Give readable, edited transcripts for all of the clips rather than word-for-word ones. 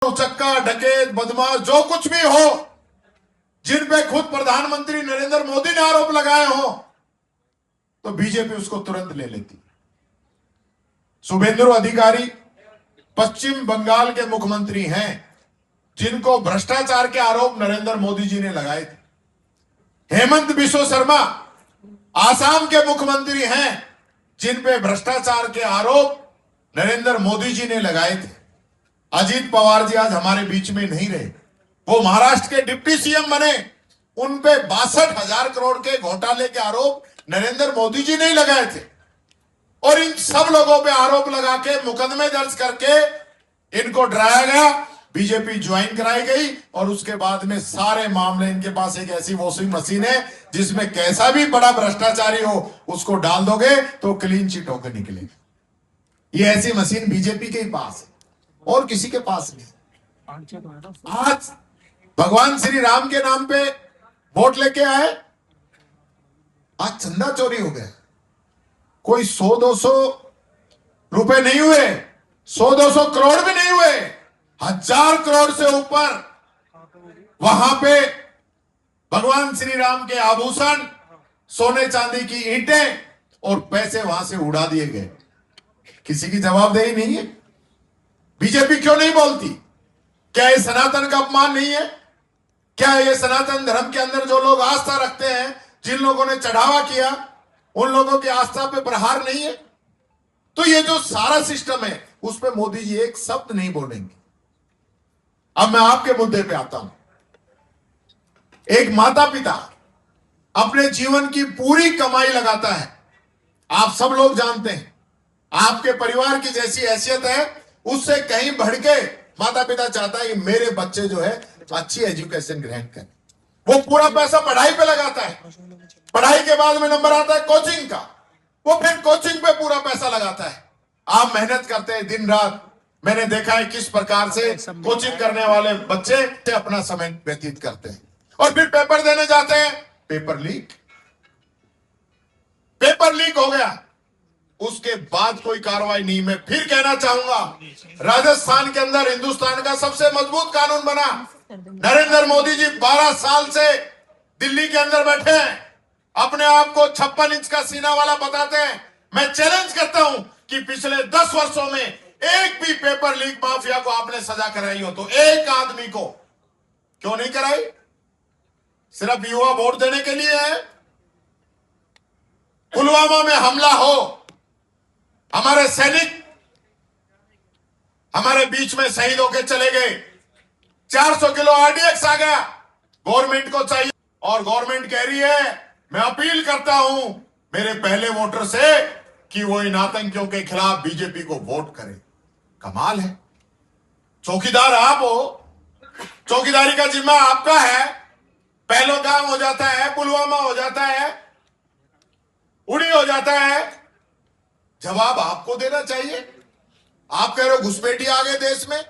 उचक्का डकैत बदमाश जो कुछ भी हो, जिन पे खुद प्रधानमंत्री नरेंद्र मोदी ने आरोप लगाए हो, तो बीजेपी उसको तुरंत ले लेती। शुभेंदु अधिकारी पश्चिम बंगाल के मुख्यमंत्री हैं, जिनको भ्रष्टाचार के आरोप नरेंद्र मोदी जी ने लगाए थे। हेमंत बिश्व शर्मा आसाम के मुख्यमंत्री हैं, जिन पे भ्रष्टाचार के आरोप नरेंद्र मोदी जी ने लगाए थे। अजीत पवार जी आज हमारे बीच में नहीं रहे, वो महाराष्ट्र के डिप्टी सीएम बने, उन पे 62,000 करोड़ के घोटाले के आरोप नरेंद्र मोदी जी ने ही लगाए थे। और इन सब लोगों पे आरोप लगा के मुकदमे दर्ज करके इनको डराया गया, बीजेपी ज्वाइन कराई गई और उसके बाद में सारे मामले, इनके पास एक ऐसी वॉशिंग मशीन है जिसमें कैसा भी बड़ा भ्रष्टाचारी हो उसको डाल दोगे तो क्लीन चिट होकर निकलेगी। ये ऐसी मशीन बीजेपी के ही पास है और किसी के पास नहीं। आज भगवान श्री राम के नाम पे वोट लेके आए, आज चंदा चोरी हो गया। कोई 100-200 रुपए नहीं हुए, 100-200 करोड़ भी नहीं हुए, 1000 करोड़ से ऊपर वहां पे भगवान श्री राम के आभूषण, सोने चांदी की ईंटें और पैसे वहां से उड़ा दिए गए। किसी की जवाबदेही नहीं है। बीजेपी क्यों नहीं बोलती? क्या ये सनातन का अपमान नहीं है? क्या ये सनातन धर्म के अंदर जो लोग आस्था रखते हैं, जिन लोगों ने चढ़ावा किया, उन लोगों की आस्था पे प्रहार नहीं है? तो ये जो सारा सिस्टम है उस पे मोदी जी एक शब्द नहीं बोलेंगे। अब मैं आपके मुद्दे पे आता हूं। एक माता पिता अपने जीवन की पूरी कमाई लगाता है, आप सब लोग जानते हैं, आपके परिवार की जैसी हैसियत है उससे कहीं बढ़ के माता पिता चाहता है कि मेरे बच्चे जो है अच्छी एजुकेशन ग्रहण करें। वो पूरा पैसा पढ़ाई पे लगाता है, पढ़ाई के बाद में नंबर आता है कोचिंग का, वो फिर कोचिंग पे पूरा पैसा लगाता है। आप मेहनत करते हैं दिन रात, मैंने देखा है किस प्रकार से कोचिंग करने वाले बच्चे अपना समय व्यतीत करते हैं और फिर पेपर देने जाते हैं, पेपर लीक हो गया, उसके बाद कोई कार्रवाई नहीं। मैं फिर कहना चाहूंगा, राजस्थान के अंदर हिंदुस्तान का सबसे मजबूत कानून बना। नरेंद्र मोदी जी 12 साल से दिल्ली के अंदर बैठे हैं, अपने आप को 56 इंच का सीना वाला बताते हैं। मैं चैलेंज करता हूं कि पिछले 10 वर्षों में एक भी पेपर लीक माफिया को आपने सजा कराई हो तो एक आदमी को क्यों नहीं कराई? सिर्फ युवा वोट देने के लिए है? पुलवामा में हमला हो, हमारे सैनिक हमारे बीच में शहीद होकर चले गए, 400 किलो आरडीएक्स आ गया, गवर्नमेंट को चाहिए और गवर्नमेंट कह रही है मैं अपील करता हूं मेरे पहले वोटर से कि वो इन आतंकियों के खिलाफ बीजेपी को वोट करें। कमाल है। चौकीदार आप हो, चौकीदारी का जिम्मा आपका है, पहलगाम हो जाता है, पुलवामा हो जाता है, उड़ी हो जाता है, जवाब आपको देना चाहिए। आप कह रहे हो घुसपैठी आ गए देश में,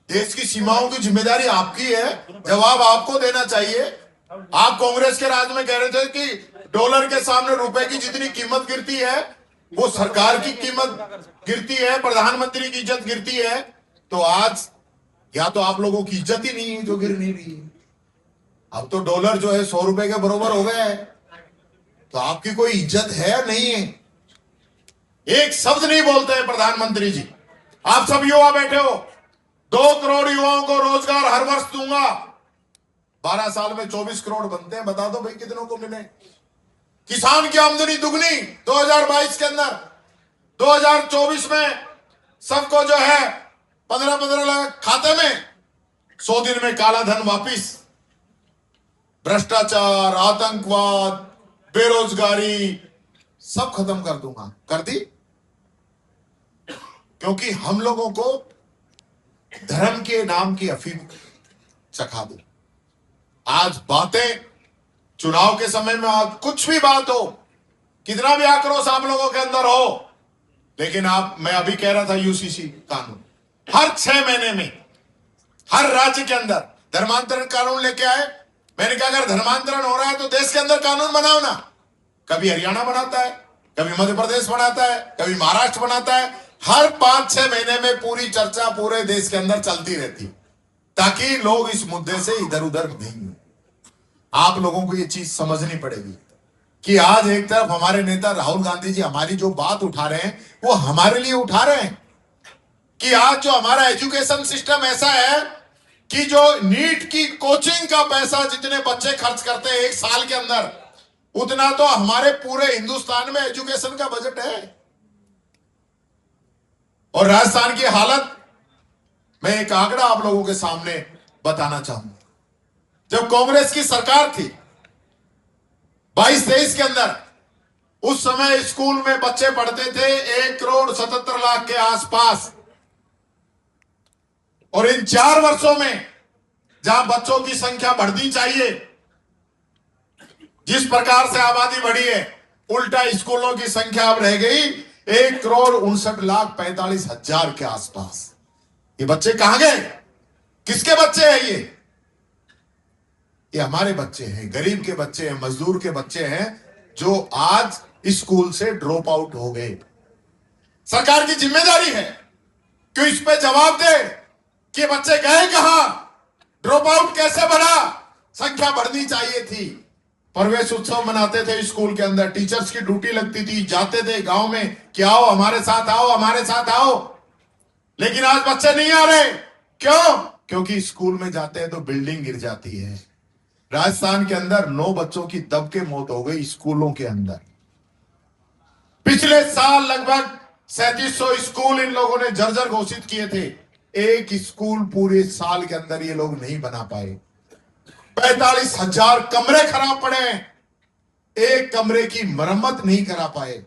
देश की सीमाओं की जिम्मेदारी आपकी है, जवाब आपको देना चाहिए। आप कांग्रेस के राज में कह रहे थे कि डॉलर के सामने रुपए की जितनी कीमत गिरती है वो सरकार की कीमत गिरती है, प्रधानमंत्री की इज्जत गिरती है। तो आज या तो आप लोगों की इज्जत ही नहीं है जो गिर नहीं रही है। अब तो डॉलर जो है 100 रुपए के बराबर हो गया है, तो आपकी कोई इज्जत है या नहीं है? एक शब्द नहीं बोलते हैं प्रधानमंत्री जी। आप सब युवा बैठे हो, 2 करोड़ युवाओं को रोजगार हर वर्ष दूंगा, 12 साल में 24 करोड़ बनते हैं, बता दो भाई कितनों को मिले? किसान की आमदनी दुगनी 2022 के अंदर, 2024 में सबको जो है 15-15 लाख खाते में, 100 दिन में काला धन वापिस, भ्रष्टाचार, आतंकवाद, बेरोजगारी सब खत्म कर दूंगा। कर दी? क्योंकि हम लोगों को धर्म के नाम की अफीम चखा दो। आज बातें चुनाव के समय में, आज कुछ भी बात हो, कितना भी आक्रोश आप लोगों के अंदर हो, लेकिन मैं अभी कह रहा था यूसीसी कानून हर 6 महीने में हर राज्य के अंदर धर्मांतरण कानून लेके आए। मैंने कहा अगर धर्मांतरण हो रहा है तो देश के अंदर कानून बनाओ ना। कभी हरियाणा बनाता है, कभी मध्य प्रदेश बनाता है, कभी महाराष्ट्र बनाता है, हर 5-6 महीने में पूरी चर्चा पूरे देश के अंदर चलती रहती है। ताकि लोग इस मुद्दे से इधर उधर नहीं हो। आप लोगों को ये चीज समझनी पड़ेगी कि आज एक तरफ हमारे नेता राहुल गांधी जी हमारी जो बात उठा रहे हैं वो हमारे लिए उठा रहे हैं कि आज जो हमारा एजुकेशन सिस्टम ऐसा है कि जो नीट की कोचिंग का पैसा जितने बच्चे खर्च करते हैं एक साल के अंदर, उतना तो हमारे पूरे हिंदुस्तान में एजुकेशन का बजट है। और राजस्थान की हालत, मैं एक आंकड़ा आप लोगों के सामने बताना चाहूंगा। जब कांग्रेस की सरकार थी 22-23 के अंदर, उस समय स्कूल में बच्चे पढ़ते थे 1,77,00,000 के आसपास। और इन 4 वर्षों में जहां बच्चों की संख्या बढ़नी चाहिए, जिस प्रकार से आबादी बढ़ी है, उल्टा स्कूलों की संख्या अब रह गई 1,59,45,000 के आसपास। ये बच्चे कहां गए? किसके बच्चे हैं ये हमारे बच्चे हैं, गरीब के बच्चे हैं, मजदूर के बच्चे हैं, जो आज स्कूल से ड्रॉप आउट हो गए। सरकार की जिम्मेदारी है कि इस पे जवाब दे कि बच्चे गए कहां, ड्रॉप आउट कैसे बढ़ा। संख्या बढ़नी चाहिए थी। प्रवेश उत्सव मनाते थे स्कूल के अंदर, टीचर्स की ड्यूटी लगती थी, जाते थे गांव में कि आओ हमारे साथ आओ, हमारे साथ आओ। लेकिन आज बच्चे नहीं आ रहे। क्यों? क्योंकि स्कूल में जाते हैं तो बिल्डिंग गिर जाती है। राजस्थान के अंदर 9 बच्चों की दब के मौत हो गई स्कूलों के अंदर। पिछले साल लगभग 3700 स्कूल इन लोगों ने जर्जर घोषित किए थे। एक स्कूल पूरे साल के अंदर ये लोग नहीं बना पाए। 45,000 कमरे खराब पड़े, एक कमरे की मरम्मत नहीं करा पाए।